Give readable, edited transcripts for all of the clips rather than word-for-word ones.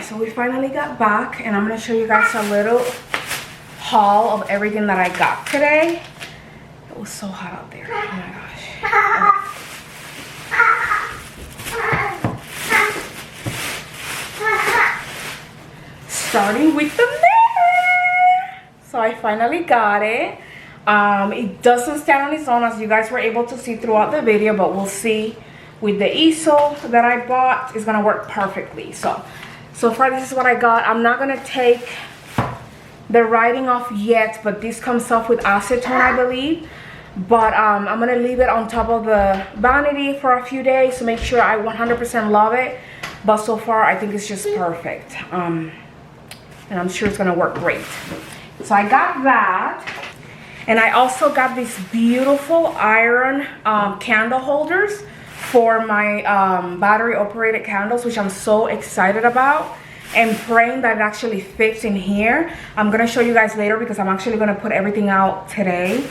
so we finally got back, and I'm gonna show you guys a little haul of everything that I got today. It was so hot out there. Oh my gosh. Okay. Starting with the mirror. So I finally got it. It doesn't stand on its own, as you guys were able to see throughout the video, but we'll see with the easel that I bought. It's gonna work perfectly. So far this is what I got. I'm not gonna take the writing off yet, but this comes off with acetone, I believe. But I'm gonna leave it on top of the Vanity for a few days to make sure I 100% love it. But so far I think it's just perfect, and I'm sure it's gonna work great. So I got that, and I also got these beautiful iron candle holders for my battery operated candles, which I'm so excited about, and praying that it actually fits in here. I'm gonna show you guys later because I'm actually gonna put everything out today.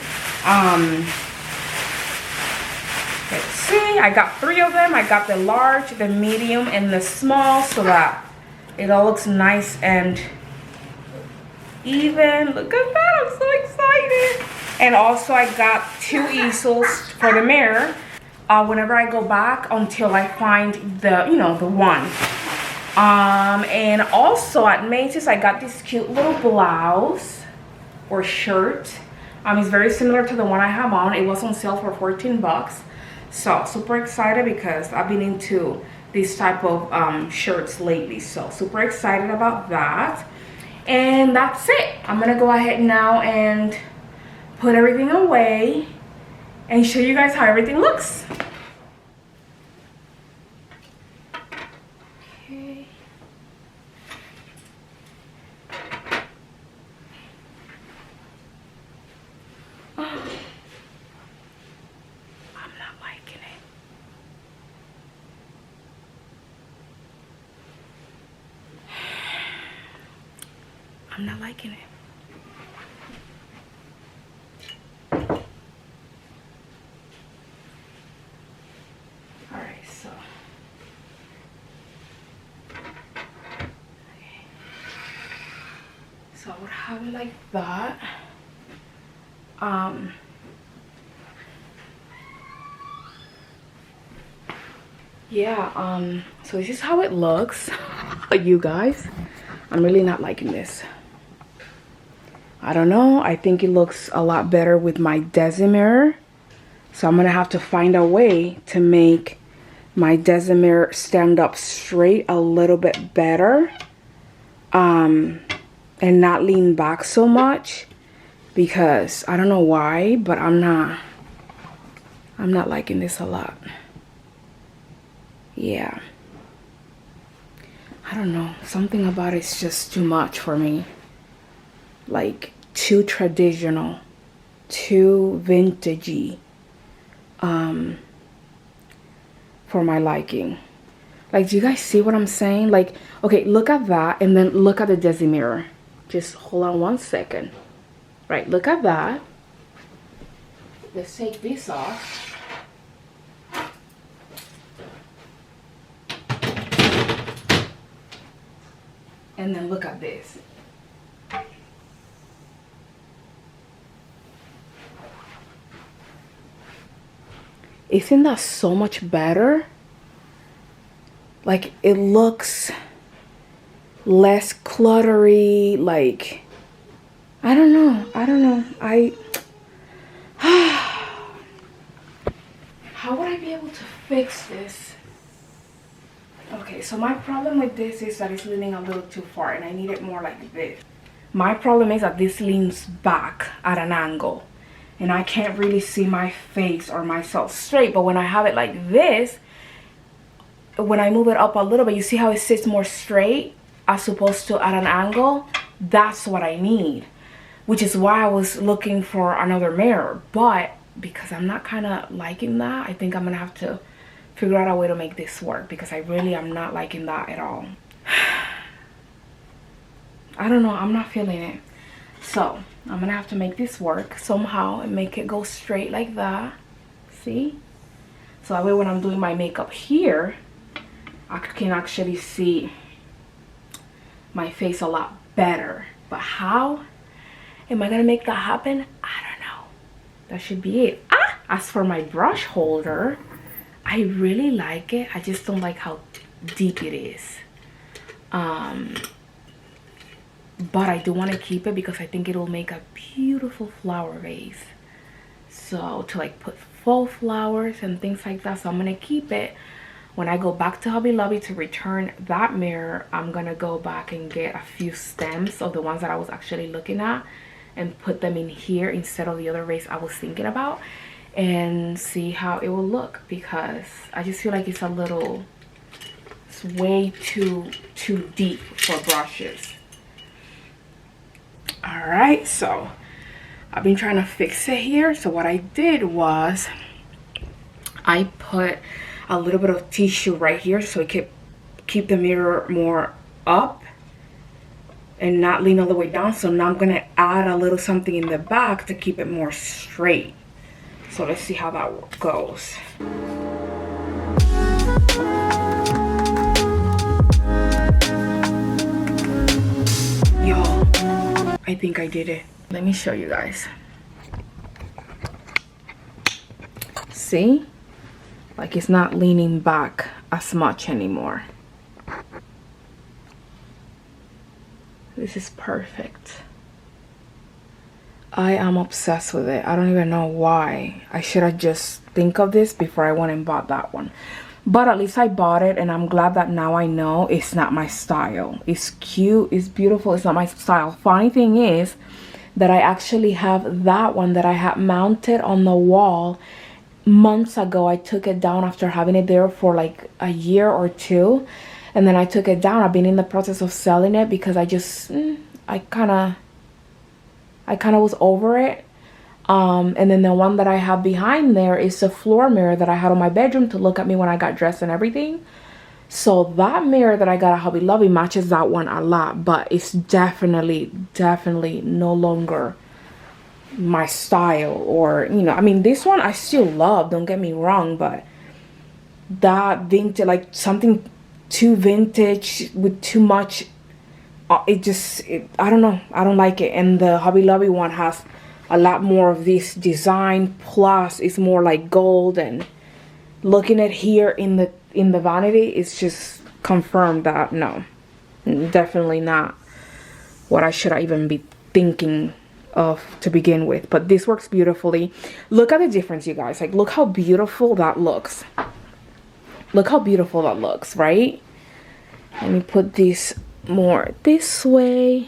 Let's see, I got 3 of them. I got the large, the medium, and the small, so that it all looks nice and even. Look at that, I'm so excited. And also I got 2 easels for the mirror whenever I go back until I find the, you know, the one. And also at Macy's I got this cute little blouse or shirt. It's very similar to the one I have on. It was on sale for 14 bucks. So super excited because I've been into these type of shirts lately. So super excited about that. And that's it. I'm gonna go ahead now and put everything away and show you guys how everything looks. Okay. Oh, I'm not liking it. I'm not liking it. So I would have it like that. Yeah, so this is how it looks. You guys, I'm really not liking this. I don't know, I think it looks a lot better with my Desi mirror. So I'm gonna have to find a way to make my Desi mirror stand up straight a little bit better. And not lean back so much, because I don't know why, but I'm not liking this a lot. Yeah, I don't know, something about it's just too much for me. Like too traditional, too vintagey for my liking. Like, do you guys see what I'm saying? Like, okay, look at that, and then look at the Desi mirror. Just hold on 1 second. Right, look at that. Let's take this off. And then look at this. Isn't that so much better? Like, it looks less cluttery. Like, I don't know, how would I be able to fix this? Okay, so my problem with this is that it's leaning a little too far, and I need it more like this. My problem is that this leans back at an angle, and I can't really see my face or myself straight. But when I have it like this, when I move it up a little bit, you see how it sits more straight as opposed to at an angle? That's what I need, which is why I was looking for another mirror. But because I'm not kind of liking that, I think I'm gonna have to figure out a way to make this work, because I really am not liking that at all. I don't know, I'm not feeling it. So I'm gonna have to make this work somehow and make it go straight like that. See? So that way when I'm doing my makeup here, I can actually see my face a lot better. But how am I gonna make that happen? I don't know. That should be it. As for my brush holder, I really like it. I just don't like how deep it is. But I do want to keep it because I think it'll make a beautiful flower vase. So to like put faux flowers and things like that. So I'm gonna keep it. When I go back to Hobby Lobby to return that mirror, I'm gonna go back and get a few stems of the ones that I was actually looking at and put them in here instead of the other vase I was thinking about, and see how it will look, because I just feel like it's way too deep for brushes. All right, so I've been trying to fix it here. So what I did was I put a little bit of tissue right here so it could keep the mirror more up and not lean all the way down. So now I'm gonna add a little something in the back to keep it more straight. So let's see how that goes. Yo, I think I did it. Let me show you guys. See? Like it's not leaning back as much anymore. This is perfect. I am obsessed with it. I don't even know why. I should have just think of this before I went and bought that one. But at least I bought it, and I'm glad that now I know it's not my style. It's cute, it's beautiful, it's not my style. Funny thing is that I actually have that one that I had mounted on the wall months ago. I took it down after having it there for like a year or two, and then I took it down. I've been in the process of selling it because I just I kind of was over it. And then the one that I have behind there is a floor mirror that I had on my bedroom to look at me when I got dressed and everything. So that mirror that I got at Hobby Lobby matches that one a lot, but it's definitely no longer my style. Or, you know, I mean, this one I still love, don't get me wrong, but that vintage, like something too vintage with too much, I don't know, I don't like it. And the Hobby Lobby one has a lot more of this design, plus it's more like gold. And looking at here in the Vanity, it's just confirmed that no, definitely not what I should even be thinking of to begin with. But this works beautifully. Look at the difference, you guys. Like, look how beautiful that looks. Look how beautiful that looks, right? Let me put this more this way.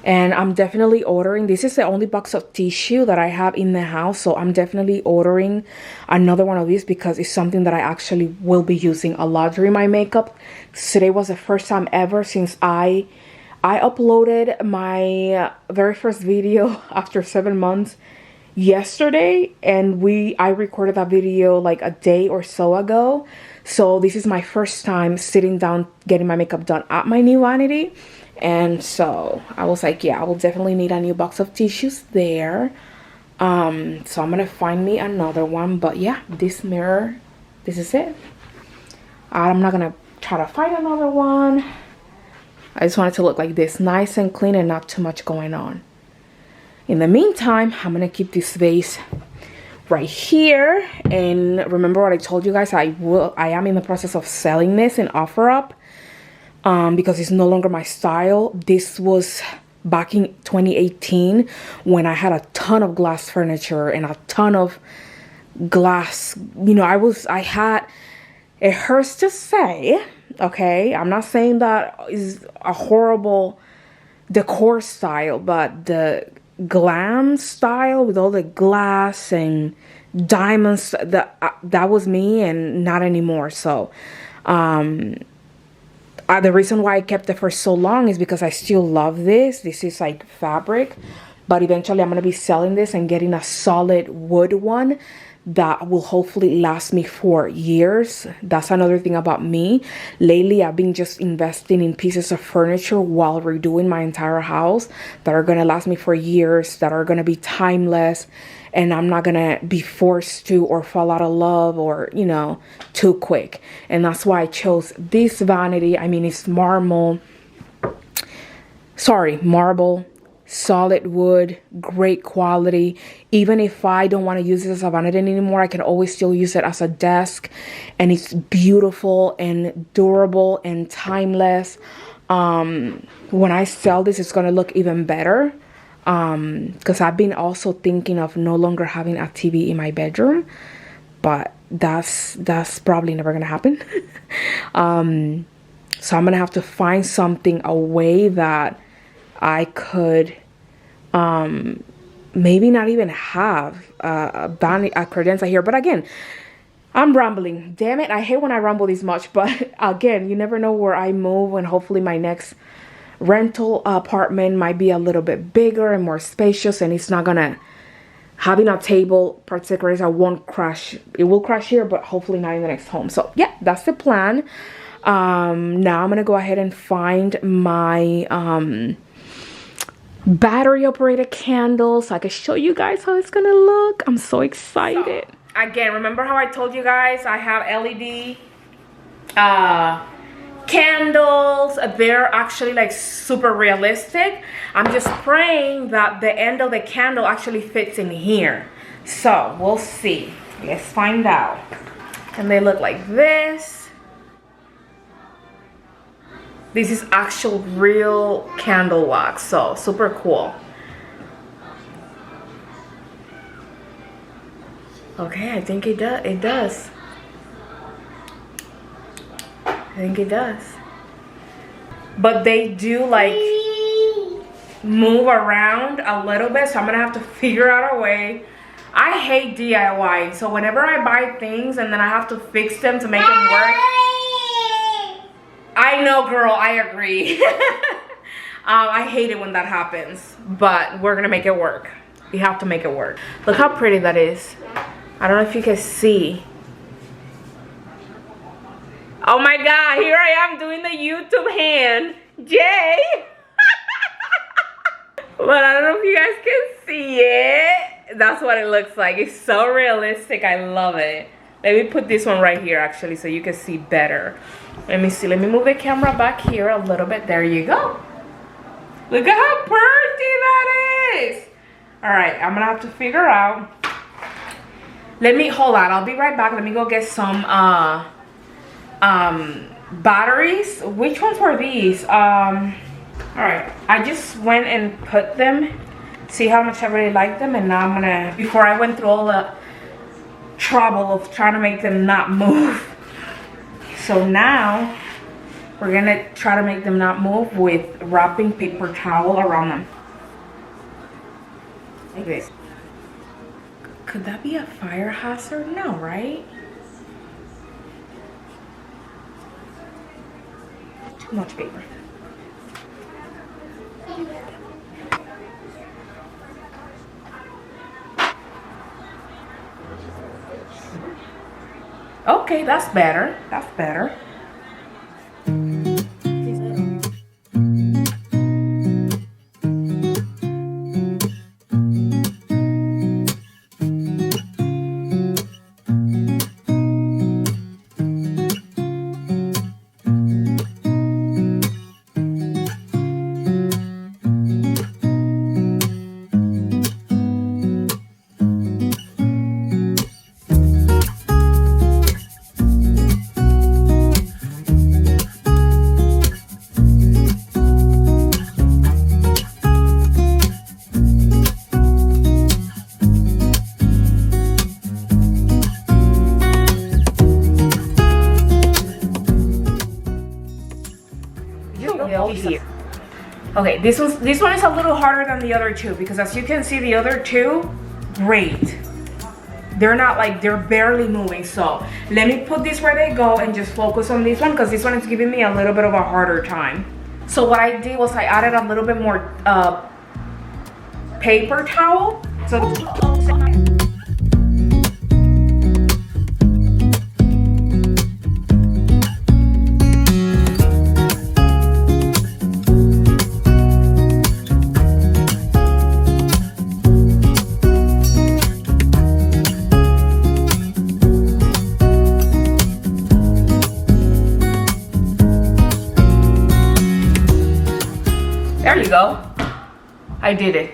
And I'm definitely ordering. This is the only box of tissue that I have in the house, so I'm definitely ordering another one of these because it's something that I actually will be using a lot during my makeup. Today was the first time ever since I uploaded my very first video after 7 months yesterday, and I recorded that video like a day or so ago. So this is my first time sitting down getting my makeup done at my new Vanity. And so I was like, yeah, I will definitely need a new box of tissues there. So I'm gonna find me another one. But yeah, this mirror, this is it. I'm not gonna try to find another one. I just want it to look like this, nice and clean and not too much going on. In the meantime, I'm gonna keep this vase right here. And remember what I told you guys, I am in the process of selling this in OfferUp. Because it's no longer my style. This was back in 2018 when I had a ton of glass furniture and a ton of glass. You know, it hurts to say, okay, I'm not saying that is a horrible decor style, but the glam style with all the glass and diamonds, that was me and not anymore. So, the reason why I kept it for so long is because I still love this. This is like fabric, but eventually I'm going to be selling this and getting a solid wood one that will hopefully last me for years. That's another thing about me. Lately, I've been just investing in pieces of furniture while redoing my entire house that are going to last me for years, that are going to be timeless, and I'm not gonna be forced to or fall out of love or, you know, too quick. And that's why I chose this vanity. I mean, it's marble, solid wood, great quality. Even if I don't want to use it as a vanity anymore, I can always still use it as a desk. And it's beautiful and durable and timeless. When I sell this, it's going to look even better. Because I've been also thinking of no longer having a TV in my bedroom. But that's probably never going to happen. So I'm going to have to find something, a way that I could maybe not even have a credenza here. But again, I'm rambling. Damn it, I hate when I ramble this much. But again, you never know where I move, and hopefully my next rental apartment might be a little bit bigger and more spacious, and it's not gonna, having a table particularly, I won't crash. It will crash here, but hopefully not in the next home. So yeah, that's the plan. Now I'm gonna go ahead and find my battery operated candle so I can show you guys how it's gonna look. I'm so excited. So, again, remember how I told you guys I have LED candles? They're actually like super realistic. I'm just praying that the end of the candle actually fits in here. So we'll see. Let's find out. And they look like this. This is actual real candle wax, so super cool. Okay, I think it does. I think it does. But they do like move around a little bit, so I'm gonna have to figure out a way. I hate DIY, so whenever I buy things and then I have to fix them to make them work. I know, girl, I agree. I hate it when that happens, but we're gonna make it work. We have to make it work. Look how pretty that is. I don't know if you can see. Oh my God, here I am doing the YouTube hand. Jay. But I don't know if you guys can see it. That's what it looks like. It's so realistic. I love it. Let me put this one right here actually so you can see better. Let me see. Let me move the camera back here a little bit. There you go. Look at how pretty that is. All right, I'm gonna have to figure out. Let me hold on. I'll be right back. Let me go get some batteries. Which ones were these? All right. I just went and put them. See how much I really like them, and now I'm gonna. Before I went through all the trouble of trying to make them not move. So now we're gonna try to make them not move with wrapping paper towel around them. Like this. Could that be a fire hazard? No, right? Too much paper. Okay, that's better. That's better. Here. Okay, this one is a little harder than the other two because as you can see, the other two, great. They're not like, they're barely moving. So let me put this where they go and just focus on this one because this one is giving me a little bit of a harder time. So what I did was I added a little bit more paper towel. So go. I did it.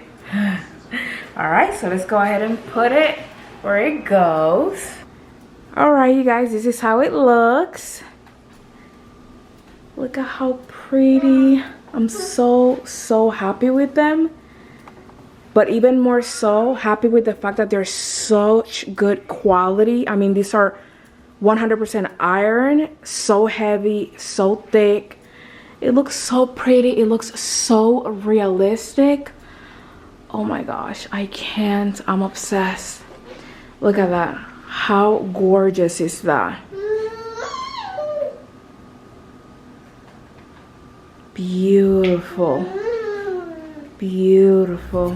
All right, so let's go ahead and put it where it goes. All right, you guys, this is how it looks. Look at how pretty. I'm so happy with them. But even more so, happy with the fact that they're such good quality. I mean, these are 100% iron, so heavy, so thick. It looks so pretty. It looks so realistic. Oh my gosh, I can't. I'm obsessed. Look at that. How gorgeous is that? Beautiful. Beautiful.